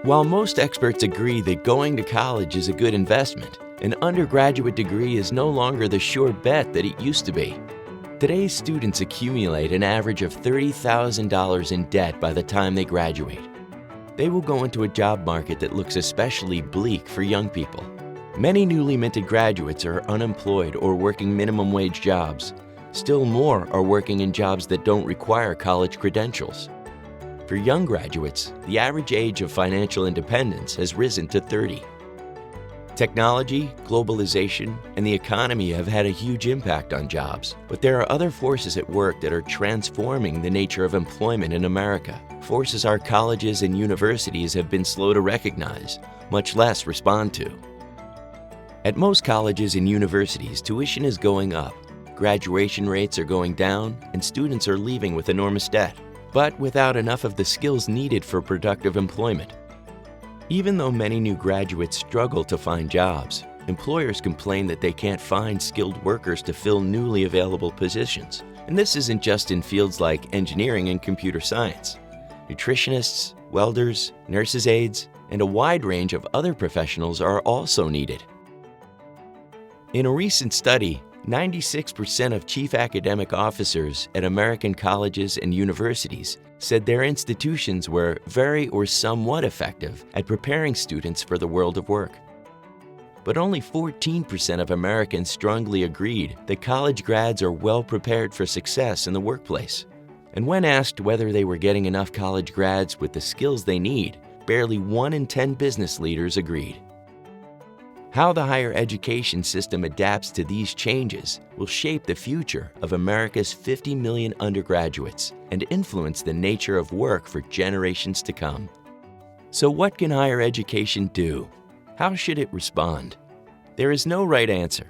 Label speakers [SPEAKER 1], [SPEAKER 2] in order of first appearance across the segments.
[SPEAKER 1] While most experts agree that going to college is a good investment, an undergraduate degree is no longer the sure bet that it used to be. Today's students accumulate an average of $30,000 in debt by the time they graduate. They will go into a job market that looks especially bleak for young people. Many newly minted graduates are unemployed or working minimum wage jobs. Still more are working in jobs that don't require college credentials. For young graduates, the average age of financial independence has risen to 30. Technology, globalization, and the economy have had a huge impact on jobs, but there are other forces at work that are transforming the nature of employment in America, forces our colleges and universities have been slow to recognize, much less respond to. At most colleges and universities, tuition is going up, graduation rates are going down, and students are leaving with enormous debt, but without enough of the skills needed for productive employment. Even though many new graduates struggle to find jobs, employers complain that they can't find skilled workers to fill newly available positions. And this isn't just in fields like engineering and computer science. Nutritionists, welders, nurses' aides, and a wide range of other professionals are also needed. In a recent study, 96% of chief academic officers at American colleges and universities said their institutions were very or somewhat effective at preparing students for the world of work. But only 14% of Americans strongly agreed that college grads are well prepared for success in the workplace. And when asked whether they were getting enough college grads with the skills they need, barely 1 in 10 business leaders agreed. How the higher education system adapts to these changes will shape the future of America's 50 million undergraduates and influence the nature of work for generations to come. So what can higher education do? How should it respond? There is no right answer.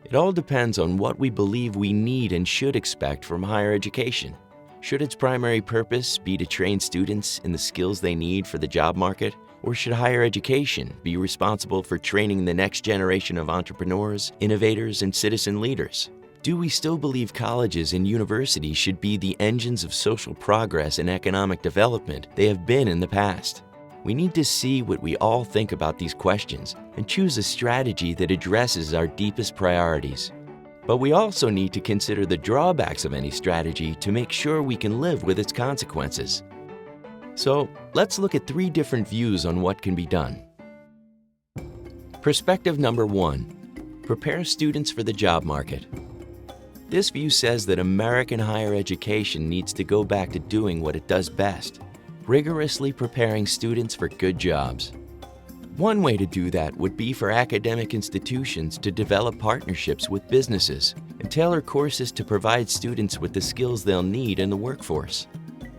[SPEAKER 1] It all depends on what we believe we need and should expect from higher education. Should its primary purpose be to train students in the skills they need for the job market? Or should higher education be responsible for training the next generation of entrepreneurs, innovators, and citizen leaders? Do we still believe colleges and universities should be the engines of social progress and economic development they have been in the past? We need to see what we all think about these questions and choose a strategy that addresses our deepest priorities. But we also need to consider the drawbacks of any strategy to make sure we can live with its consequences. So let's look at 3 different views on what can be done. Perspective number 1, prepare students for the job market. This view says that American higher education needs to go back to doing what it does best, rigorously preparing students for good jobs. One way to do that would be for academic institutions to develop partnerships with businesses and tailor courses to provide students with the skills they'll need in the workforce.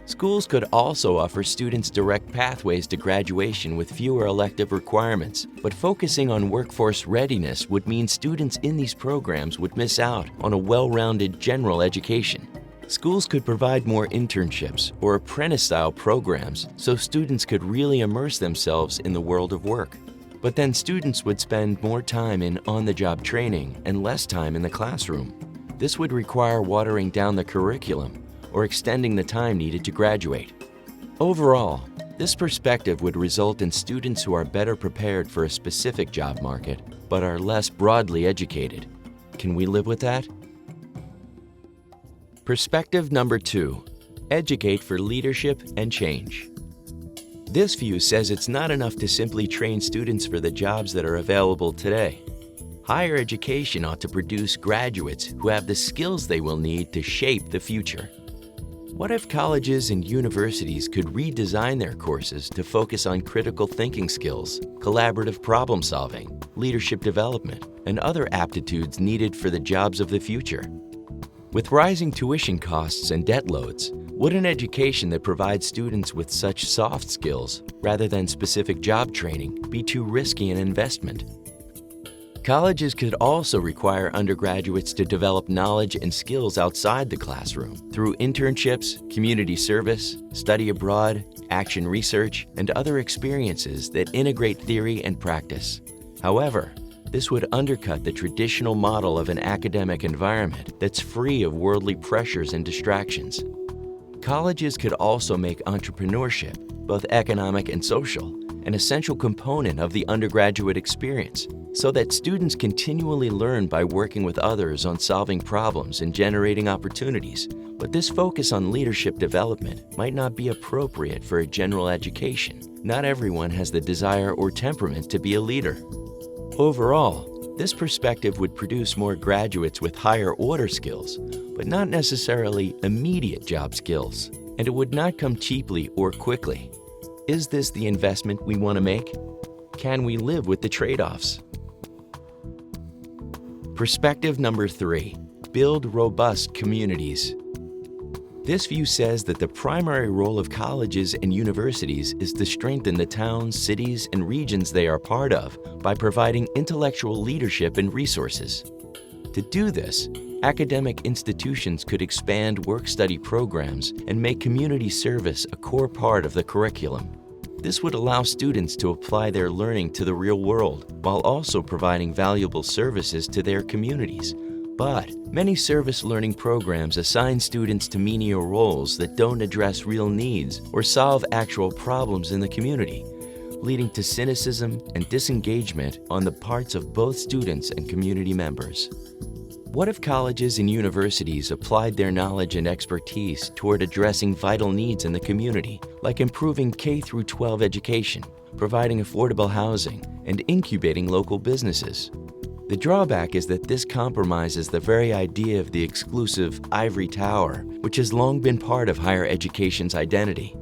[SPEAKER 1] Schools could also offer students direct pathways to graduation with fewer elective requirements, but focusing on workforce readiness would mean students in these programs would miss out on a well-rounded general education. Schools could provide more internships or apprentice-style programs so students could really immerse themselves in the world of work. But then students would spend more time in on-the-job training and less time in the classroom. This would require watering down the curriculum or extending the time needed to graduate. Overall, this perspective would result in students who are better prepared for a specific job market, but are less broadly educated. Can we live with that? Perspective number 2, educate for leadership and change. This view says it's not enough to simply train students for the jobs that are available today. Higher education ought to produce graduates who have the skills they will need to shape the future. What if colleges and universities could redesign their courses to focus on critical thinking skills, collaborative problem solving, leadership development, and other aptitudes needed for the jobs of the future? With rising tuition costs and debt loads, would an education that provides students with such soft skills rather than specific job training be too risky an investment? Colleges could also require undergraduates to develop knowledge and skills outside the classroom through internships, community service, study abroad, action research, and other experiences that integrate theory and practice. However, this would undercut the traditional model of an academic environment that's free of worldly pressures and distractions. Colleges could also make entrepreneurship, both economic and social, an essential component of the undergraduate experience, so that students continually learn by working with others on solving problems and generating opportunities. But this focus on leadership development might not be appropriate for a general education. Not everyone has the desire or temperament to be a leader. Overall, this perspective would produce more graduates with higher order skills, but not necessarily immediate job skills. And it would not come cheaply or quickly. Is this the investment we want to make? Can we live with the trade-offs? Perspective number 3, build robust communities. This view says that the primary role of colleges and universities is to strengthen the towns, cities, and regions they are part of by providing intellectual leadership and resources. To do this, academic institutions could expand work-study programs and make community service a core part of the curriculum. This would allow students to apply their learning to the real world while also providing valuable services to their communities. But many service learning programs assign students to menial roles that don't address real needs or solve actual problems in the community, leading to cynicism and disengagement on the parts of both students and community members. What if colleges and universities applied their knowledge and expertise toward addressing vital needs in the community, like improving K-12 education, providing affordable housing, and incubating local businesses? The drawback is that this compromises the very idea of the exclusive ivory tower, which has long been part of higher education's identity.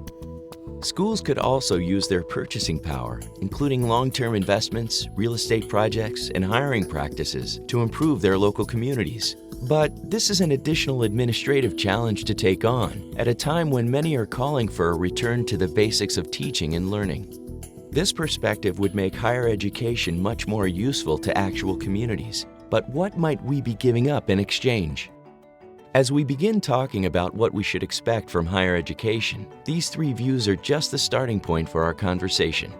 [SPEAKER 1] Schools could also use their purchasing power, including long-term investments, real estate projects, and hiring practices, to improve their local communities. But this is an additional administrative challenge to take on at a time when many are calling for a return to the basics of teaching and learning. This perspective would make higher education much more useful to actual communities. But what might we be giving up in exchange? As we begin talking about what we should expect from higher education, these 3 views are just the starting point for our conversation.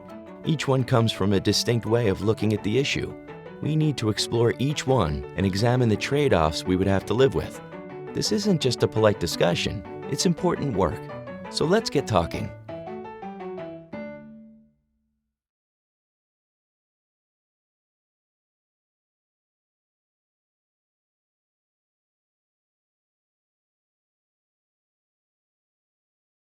[SPEAKER 1] Each one comes from a distinct way of looking at the issue. We need to explore each one and examine the trade-offs we would have to live with. This isn't just a polite discussion, it's important work. So let's get talking.